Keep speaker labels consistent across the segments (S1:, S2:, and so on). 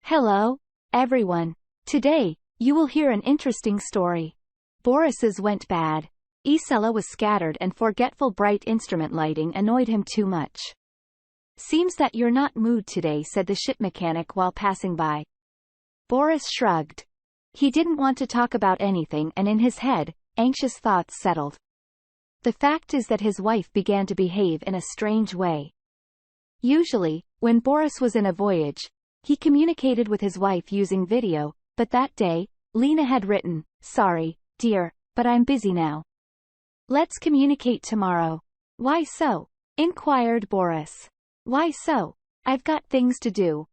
S1: Hello, everyone. Today, you will hear an interesting story. Boris's went bad. Isella was scattered and forgetful. Bright instrument lighting annoyed him too much. Seems that you're not mood today, said the ship mechanic while passing by. Boris shrugged. He didn't want to talk about anything, and in his head, anxious thoughts settled. The fact is that his wife began to behave in a strange way. Usually, when Boris was in a voyage, he communicated with his wife using video, but that day, Lena had written, "Sorry, dear, but I'm busy now. Let's communicate tomorrow." "Why so?" inquired Boris. "Why so? I've got things to do."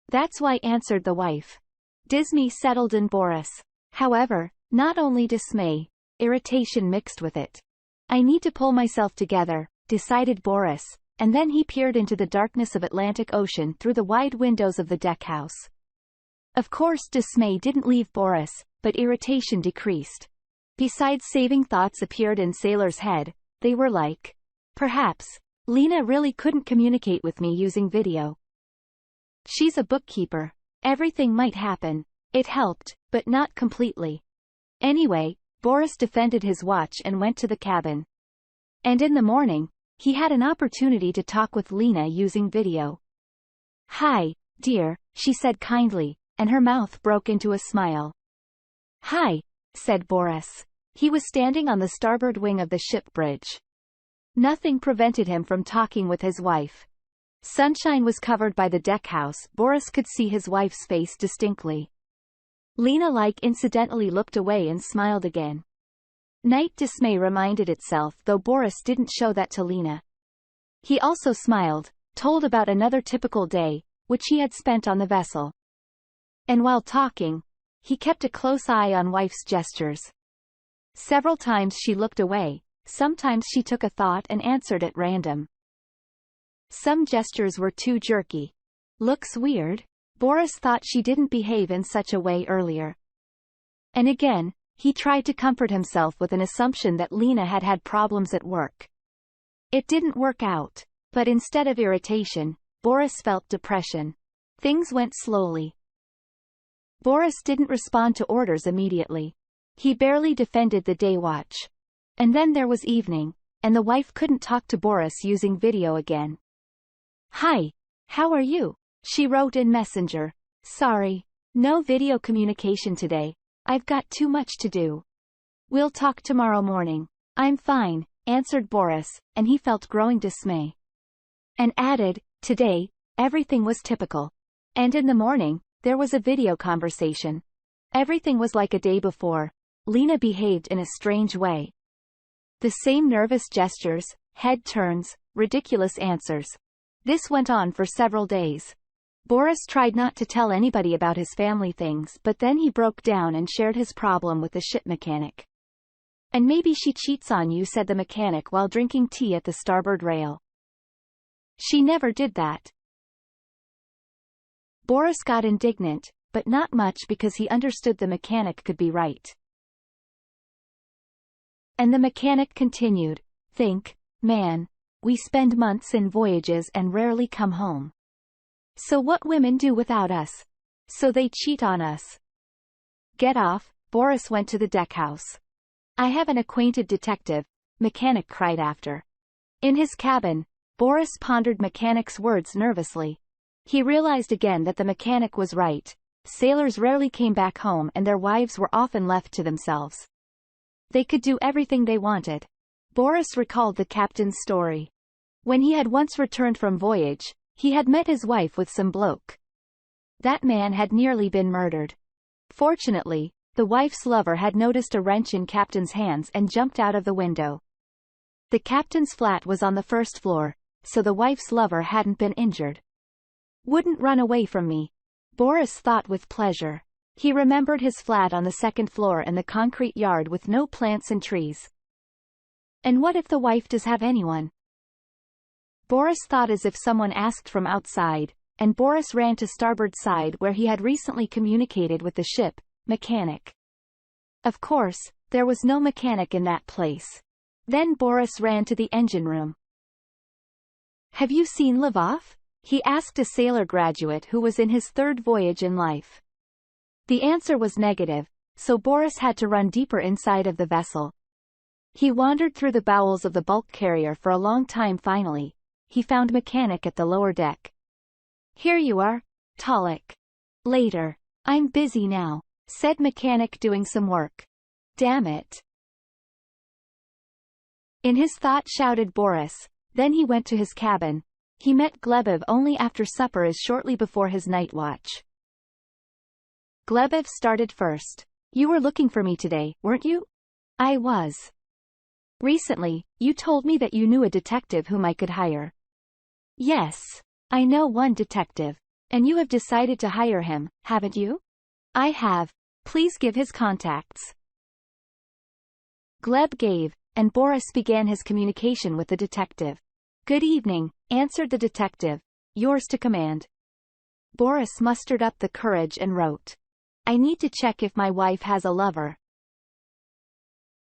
S1: "That's why," answered the wife. Dismay settled in Boris. However, not only dismay, irritation mixed with it. "I need to pull myself together," decided Boris, and then he peered into the darkness of Atlantic Ocean through the wide windows of the deckhouse. Of course, dismay didn't leave Boris, but irritation decreased. Besides, saving thoughts appeared in Sailor's head. They were like, perhaps Lena really couldn't communicate with me using video. She's a bookkeeper. Everything might happen. It helped, but not completely. Anyway, Boris defended his watch and went to the cabin. And in the morning, he had an opportunity to talk with Lena using video. "Hi, dear," she said kindly, and her mouth broke into a smile. "Hi," said Boris. He was standing on the starboard wing of the ship bridge. Nothing prevented him from talking with his wife. Sunshine was covered by the deckhouse. Boris could see his wife's face distinctly. Lena incidentally looked away and smiled again. Night dismay reminded itself, though Boris didn't show that to Lena. He also smiled, told about another typical day, which he had spent on the vessel. And while talking, he kept a close eye on wife's gestures. Several times she looked away, sometimes she took a thought and answered at random. Some gestures were too jerky. "Looks weird." Boris thought she didn't behave in such a way earlier. And again, he tried to comfort himself with an assumption that Lena had had problems at work. It didn't work out, but instead of irritation, Boris felt depression. Things went slowly. Boris didn't respond to orders immediately. He barely defended the day watch. And then there was evening, and the wife couldn't talk to Boris using video again. "Hi, how are you?" she wrote in Messenger. "Sorry, no video communication today. I've got too much to do. We'll talk tomorrow morning." "I'm fine," answered Boris, and he felt growing dismay. And added, "Today, everything was typical. And in the morning, there was a video conversation. Everything was like a day before. Lena behaved in a strange way. The same nervous gestures, head turns, ridiculous answers. This went on for several days. Boris tried not to tell anybody about his family things, but then he broke down and shared his problem with the ship mechanic. "And maybe she cheats on you," said the mechanic while drinking tea at the starboard rail. "She never did that." Boris got indignant, but not much, because he understood the mechanic could be right. And the mechanic continued, "Think, man, we spend months in voyages and rarely come home. So what women do without us? So they cheat on us." "Get off." Boris went to the deckhouse. "I have an acquainted detective," mechanic cried after. In his cabin, Boris pondered mechanic's words nervously. He realized again that the mechanic was right. Sailors rarely came back home, and their wives were often left to themselves. They could do everything they wanted. Boris recalled the captain's story. When he had once returned from voyage, he had met his wife with some bloke. That man had nearly been murdered. Fortunately, the wife's lover had noticed a wrench in captain's hands and jumped out of the window. The captain's flat was on the first floor, so the wife's lover hadn't been injured. "Wouldn't run away from me," Boris thought with pleasure. He remembered his flat on the second floor and the concrete yard with no plants and trees. And what if the wife does have anyone? Boris thought as if someone asked from outside, and Boris ran to starboard side where he had recently communicated with the ship mechanic. Of course, there was no mechanic in that place. Then Boris ran to the engine room. "Have you seen Lvov?" He asked a sailor graduate who was in his third voyage in life. The answer was negative, so Boris had to run deeper inside of the vessel. He wandered through the bowels of the bulk carrier for a long time. Finally, he found Mechanic at the lower deck. Here you are, Talik. Later. I'm busy now, said Mechanic, doing some work. Damn it. In his thought shouted Boris. Then he went to his cabin. He met Glebov only after supper as shortly before his night watch. Glebov started first. You were looking for me today, weren't you? I was. Recently, you told me that you knew a detective whom I could hire. Yes. I know one detective. And you have decided to hire him, haven't you? I have. Please give his contacts. Gleb gave, and Boris began his communication with the detective. Good evening, answered the detective. Yours to command. Boris mustered up the courage and wrote. I need to check if my wife has a lover.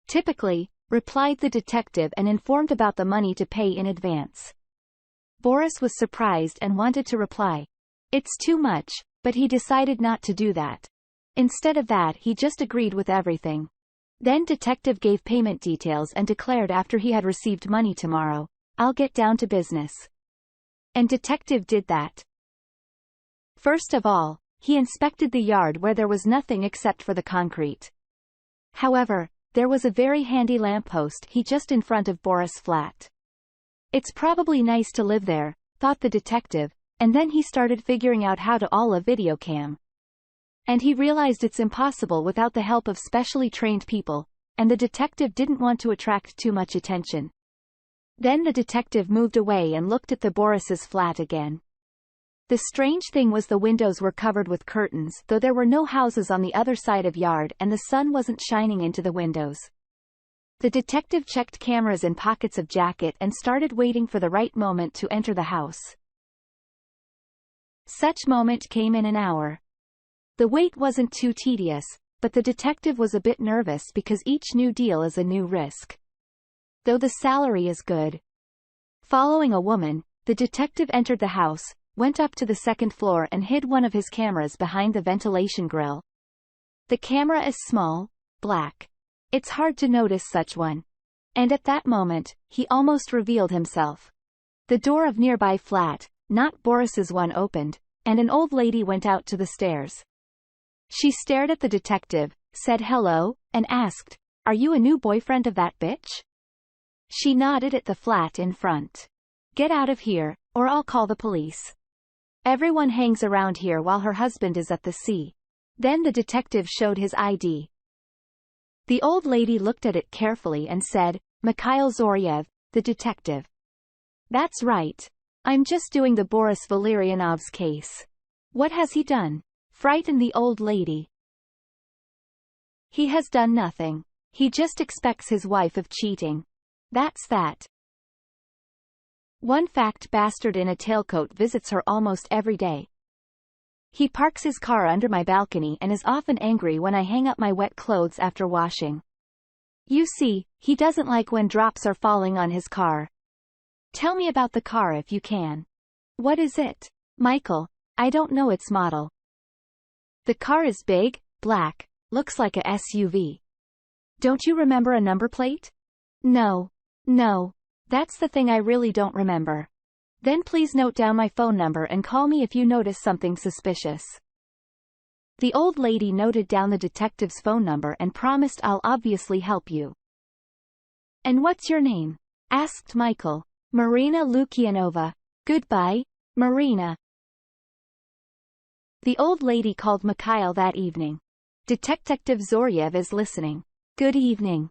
S1: Typically, replied the detective, and informed about the money to pay in advance. Boris was surprised and wanted to reply. It's too much, but he decided not to do that. Instead of that, he just agreed with everything. Then detective gave payment details and declared after he had received money tomorrow, I'll get down to business. And detective did that. First of all, he inspected the yard where there was nothing except for the concrete. However, there was a very handy lamppost just in front of Boris' flat. It's probably nice to live there, thought the detective, and then he started figuring out how to all a video cam. And he realized it's impossible without the help of specially trained people, and the detective didn't want to attract too much attention. Then the detective moved away and looked at the Boris's flat again. The strange thing was the windows were covered with curtains, though there were no houses on the other side of yard and the sun wasn't shining into the windows. The detective checked cameras in pockets of jacket and started waiting for the right moment to enter the house. Such moment came in an hour. The wait wasn't too tedious, but the detective was a bit nervous because each new deal is a new risk. Though the salary is good. Following a woman, the detective entered the house, went up to the second floor and hid one of his cameras behind the ventilation grill. The camera is small, black. It's hard to notice such one. And at that moment, he almost revealed himself. The door of nearby flat, not Boris's one, opened, and an old lady went out to the stairs. She stared at the detective, said hello, and asked, Are you a new boyfriend of that bitch? She nodded at the flat in front. Get out of here, or I'll call the police. Everyone hangs around here while her husband is at the sea. Then the detective showed his ID. The old lady looked at it carefully and said, Mikhail Zoryev, the detective. That's right. I'm just doing the Boris Valerianov's case. What has he done? Frightened the old lady. He has done nothing. He just expects his wife of cheating. That's that. One fact bastard in a tailcoat visits her almost every day. He parks his car under my balcony and is often angry when I hang up my wet clothes after washing. You see, he doesn't like when drops are falling on his car. Tell me about the car if you can. What is it? Michael, I don't know its model. The car is big, black, looks like a SUV. Don't you remember a number plate? No. That's the thing, I really don't remember. Then please note down my phone number and call me if you notice something suspicious. The old lady noted down the detective's phone number and promised I'll obviously help you. And what's your name? Asked Michael. Marina Lukianova. Goodbye, Marina. The old lady called Mikhail that evening. Detective Zoryev is listening. Good evening.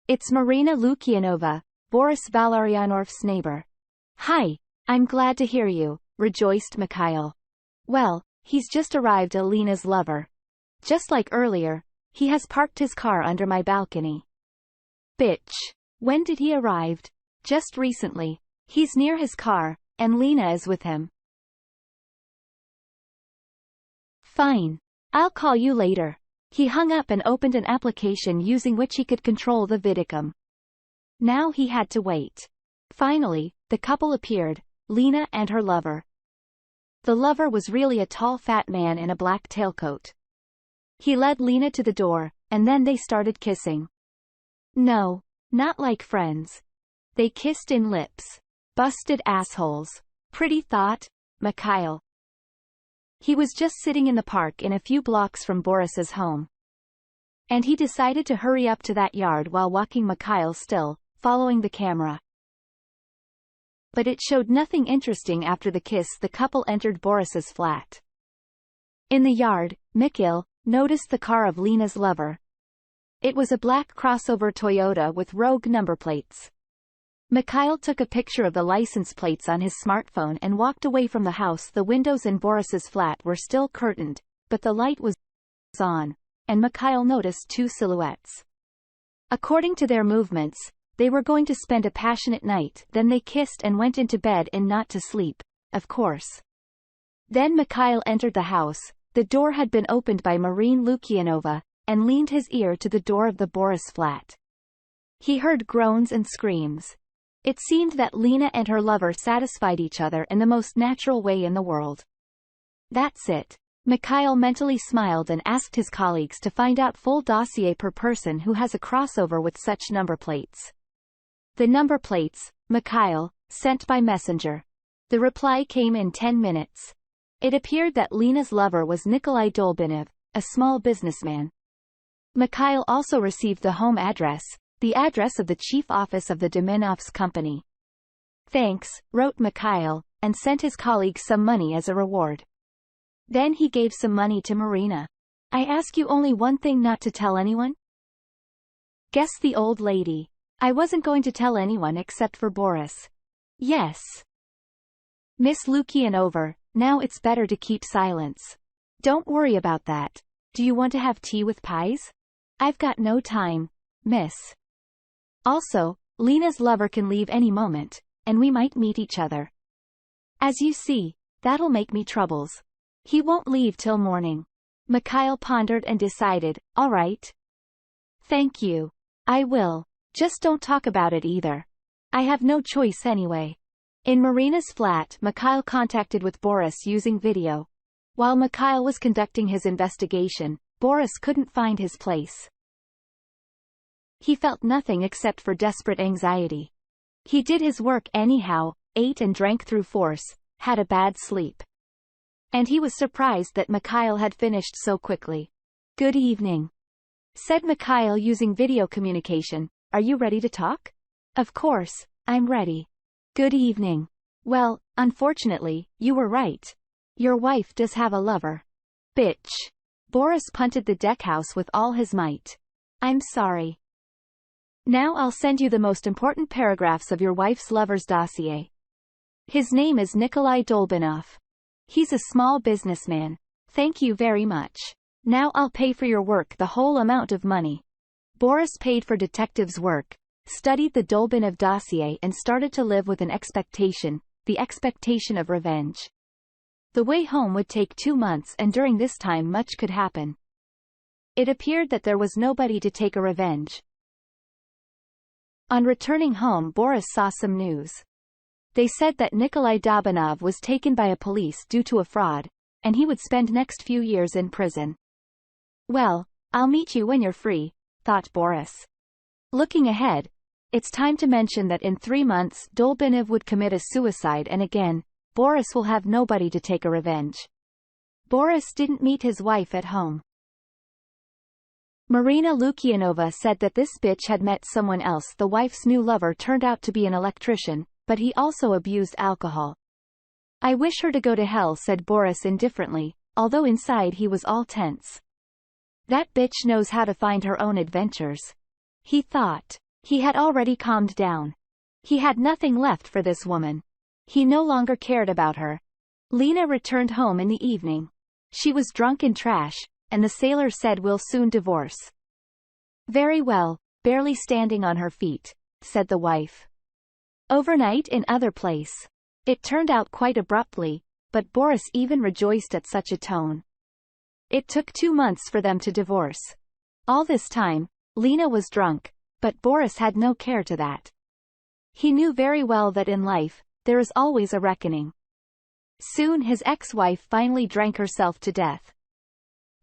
S1: It's Marina Lukianova, Boris Valerianov's neighbor. Hi, I'm glad to hear you, rejoiced Mikhail. Well, he's just arrived, Alina's lover. Just like earlier, he has parked his car under my balcony. Bitch. When did he arrive? Just recently. He's near his car, and Lena is with him. Fine. I'll call you later. He hung up and opened an application using which he could control the vidicam. Now he had to wait. Finally, the couple appeared. Lena and her lover. The lover was really a tall fat man in a black tailcoat. He led Lena to the door, and then they started kissing. No, not like friends. They kissed in lips. Busted assholes. Pretty thought, Mikhail. He was just sitting in the park in a few blocks from Boris's home. And he decided to hurry up to that yard while walking Mikhail still, following the camera. But it showed nothing interesting. After the kiss, the couple entered Boris's flat. In the yard, Mikhail noticed the car of Lena's lover. It was a black crossover Toyota with rogue number plates. Mikhail took a picture of the license plates on his smartphone and walked away from the house. The windows in Boris's flat were still curtained, but the light was on, and Mikhail noticed two silhouettes. According to their movements, they were going to spend a passionate night. Then they kissed and went into bed, and not to sleep, of course. Then Mikhail entered the house. The door had been opened by Marina Lukyanova, and leaned his ear to the door of the Boris flat. He heard groans and screams. It seemed that Lena and her lover satisfied each other in the most natural way in the world. That's it. Mikhail mentally smiled and asked his colleagues to find out full dossier per person who has a crossover with such number plates. The number plates, Mikhail, sent by messenger. The reply came in 10 minutes. It appeared that Lena's lover was Nikolai Dolbinov, a small businessman. Mikhail also received the home address, the address of the chief office of the Dominovs company. Thanks, wrote Mikhail, and sent his colleagues some money as a reward. Then he gave some money to Marina. I ask you only one thing not to tell anyone? Guess the old lady. I wasn't going to tell anyone except for Boris. Yes. Miss Lukyanova, now it's better to keep silence. Don't worry about that. Do you want to have tea with pies? I've got no time, miss. Also, Lena's lover can leave any moment, and we might meet each other. As you see, that'll make me troubles. He won't leave till morning. Mikhail pondered and decided, all right. Thank you. I will. Just don't talk about it either. I have no choice anyway. In Marina's flat, Mikhail contacted with Boris using video. While Mikhail was conducting his investigation, Boris couldn't find his place. He felt nothing except for desperate anxiety. He did his work anyhow, ate and drank through force, had a bad sleep. And he was surprised that Mikhail had finished so quickly. Good evening, said Mikhail using video communication. Are you ready to talk? Of course, I'm ready. Good evening. Well, unfortunately, you were right. Your wife does have a lover. Bitch. Boris punted the deckhouse with all his might. I'm sorry. Now I'll send you the most important paragraphs of your wife's lover's dossier. His name is Nikolai Dolbinov. He's a small businessman. Thank you very much. Now I'll pay for your work the whole amount of money. Boris paid for detective's work, studied the Dolbinov dossier and started to live with an expectation, the expectation of revenge. The way home would take 2 months, and during this time much could happen. It appeared that there was nobody to take a revenge. On returning home, Boris saw some news. They said that Nikolai Dolbinov was taken by a police due to a fraud, and he would spend next few years in prison. Well, I'll meet you when you're free, thought Boris. Looking ahead, it's time to mention that in 3 months Dolbinov would commit a suicide, and again, Boris will have nobody to take a revenge. Boris didn't meet his wife at home. Marina Lukyanova said that this bitch had met someone else. The wife's new lover turned out to be an electrician, but he also abused alcohol. I wish her to go to hell, said Boris indifferently, although inside he was all tense. That bitch knows how to find her own adventures. He thought. He had already calmed down. He had nothing left for this woman. He no longer cared about her. Lena returned home in the evening. She was drunk and trash, and the sailor said we'll soon divorce. Very well, barely standing on her feet, said the wife. Overnight in other place. It turned out quite abruptly, but Boris even rejoiced at such a tone. It took 2 months for them to divorce. All this time, Lena was drunk, but Boris had no care to that. He knew very well that in life, there is always a reckoning. Soon his ex-wife finally drank herself to death.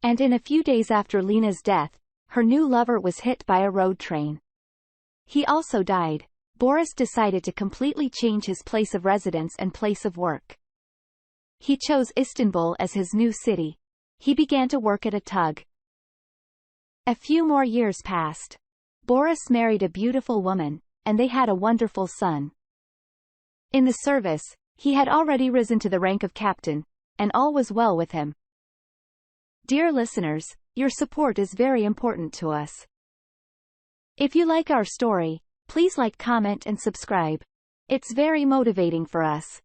S1: And in a few days after Lena's death, her new lover was hit by a road train. He also died. Boris decided to completely change his place of residence and place of work. He chose Istanbul as his new city. He began to work at a tug. A few more years passed. Boris married a beautiful woman, and they had a wonderful son. In the service, he had already risen to the rank of captain, and all was well with him. Dear listeners, your support is very important to us. If you like our story, please like, comment and subscribe. It's very motivating for us.